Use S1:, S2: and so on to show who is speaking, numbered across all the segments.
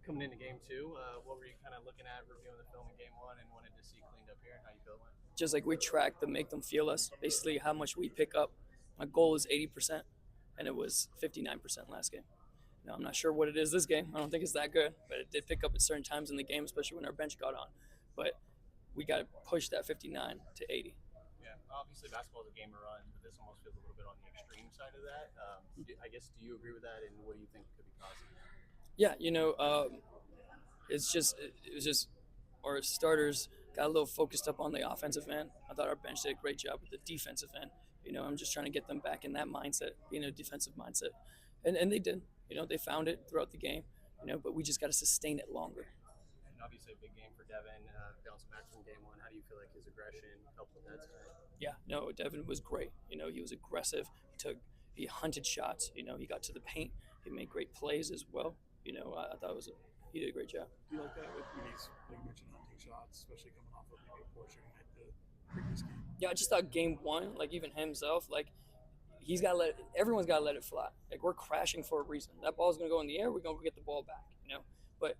S1: Coming into game two, what were you kind of looking at, reviewing the film in game one, and wanted to see cleaned up here, and how you feel about it?
S2: Just like we track to make them feel us, basically how much we pick up. My goal is 80%, and it was 59% last game. Now, I'm not sure what it is this game. I don't think it's that good, but it did pick up at certain times in the game, especially when our bench got on. But we got to push that 59 to 80.
S1: Yeah, obviously basketball is a game of run, but this almost feels a little bit on the extreme side of that. I guess, do you agree with that, and what do you think could be causing that?
S2: Yeah, it was just our starters got a little focused up on the offensive end. I thought our bench did a great job with the defensive end. I'm just trying to get them back in that mindset, being a defensive mindset, and they did. They found it throughout the game. But we just got to sustain it longer.
S1: And obviously a big game for Devin, bouncing back from game one. How do you feel like his aggression helped with that tonight?
S2: Yeah, no, Devin was great. He was aggressive. He hunted shots. He got to the paint. He made great plays as well. I thought he did a great job.
S3: Do you like that when he's, like you mentioned, hunting shots, especially coming off of maybe a poor shooting night the previous game?
S2: Yeah, I just thought game one, like even himself, like everyone's got to let it fly. Like we're crashing for a reason. That ball's gonna go in the air. We're gonna get the ball back. But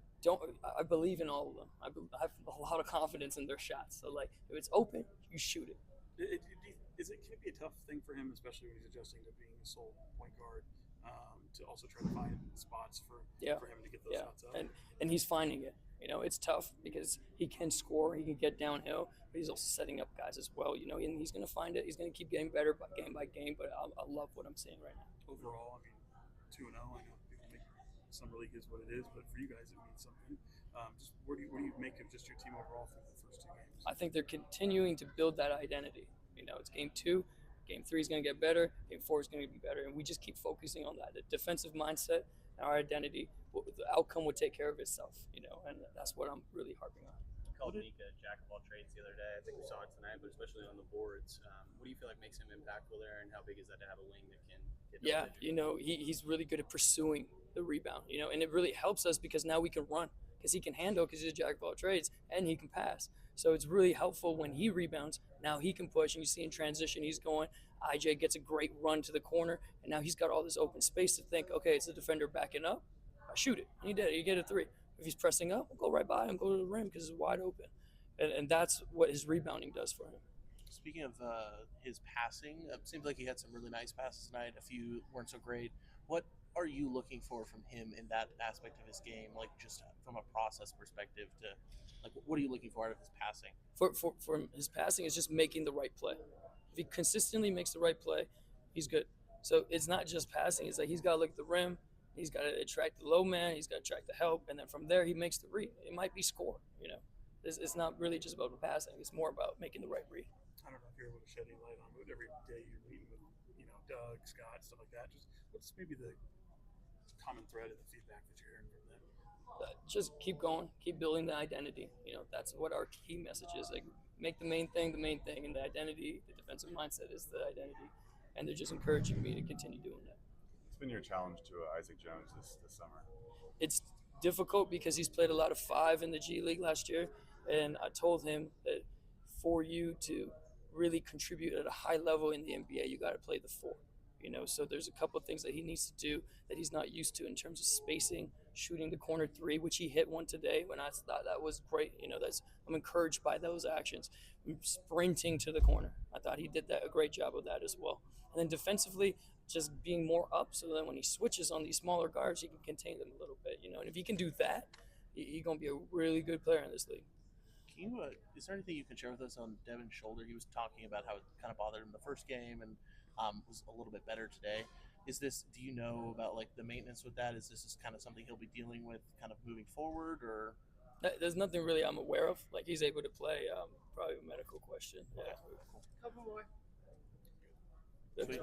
S2: I believe in all of them. I have a lot of confidence in their shots. So like if it's open, you shoot it.
S3: Can it be a tough thing for him, especially when he's adjusting to being a sole point guard, to also try to find spots for him to get those shots up?
S2: And he's finding it. It's tough because he can score, he can get downhill, but he's also setting up guys as well. And he's going to find it. He's going to keep getting better by game. But I love what I'm seeing right now.
S3: Overall, I mean, 2-0. I know people think Summer League is what it is, but for you guys, it means something. Just what do you make of just your team overall through the first two games?
S2: I think they're continuing to build that identity. It's game two. Game three is going to get better. Game four is going to be better. And we just keep focusing on that. The defensive mindset and our identity, the outcome would take care of itself, and that's what I'm really harping on.
S1: You called Nika jack of all trades the other day. I think we saw it tonight, but especially on the boards. What do you feel like makes him impactful there, and how big is that to have a wing that can get
S2: he's really good at pursuing the rebound, and it really helps us because now we can run because he can handle because he's a jack of all trades and he can pass. So it's really helpful when he rebounds. Now he can push, and you see in transition he's going. IJ gets a great run to the corner, and now he's got all this open space to think, okay, it's the defender backing up. I shoot it. And he did it. You get a three. If he's pressing up, we'll go right by him, go to the rim because it's wide open. And that's what his rebounding does for him.
S4: Speaking of his passing, it seems like he had some really nice passes tonight. A few weren't so great. What are you looking for from him in that aspect of his game, like just from a process perspective? What are you looking for out of his passing?
S2: For his passing, is just making the right play. If he consistently makes the right play, he's good. So it's not just passing. It's like he's got to look at the rim. He's got to attract the low man. He's got to attract the help. And then from there, he makes the read. It might be score, It's not really just about the passing. It's more about making the right read.
S3: I don't know if you're able to shed any light on it. Every day you're meeting with, Doug, Scott, stuff like that. Just what's maybe the common thread of the feedback that you're hearing from them?
S2: Just keep going, keep building the identity. That's what our key message is. Like, make the main thing, and the identity, the defensive mindset is the identity. And they're just encouraging me to continue doing that.
S5: What's been your challenge to Isaac Jones this summer?
S2: It's difficult because he's played a lot of five in the G League last year, and I told him that for you to really contribute at a high level in the NBA, you got to play the four. So there's a couple of things that he needs to do that he's not used to in terms of spacing, shooting the corner three, which he hit one today when I thought that was great. I'm encouraged by those actions. Sprinting to the corner, I thought he did a great job of that as well. And then defensively, just being more up so that when he switches on these smaller guards, he can contain them a little bit. And if he can do that, he's going to be a really good player in this league.
S4: Can you? Is there anything you can share with us on Devin's shoulder? He was talking about how it kind of bothered him the first game and was a little bit better today. Do you know about the maintenance with that? Is this just kind of something he'll be dealing with kind of moving forward, or?
S2: There's nothing really I'm aware of. He's able to play, probably a medical question. Yeah.
S4: Okay, cool.
S1: Couple more.
S4: Sweet.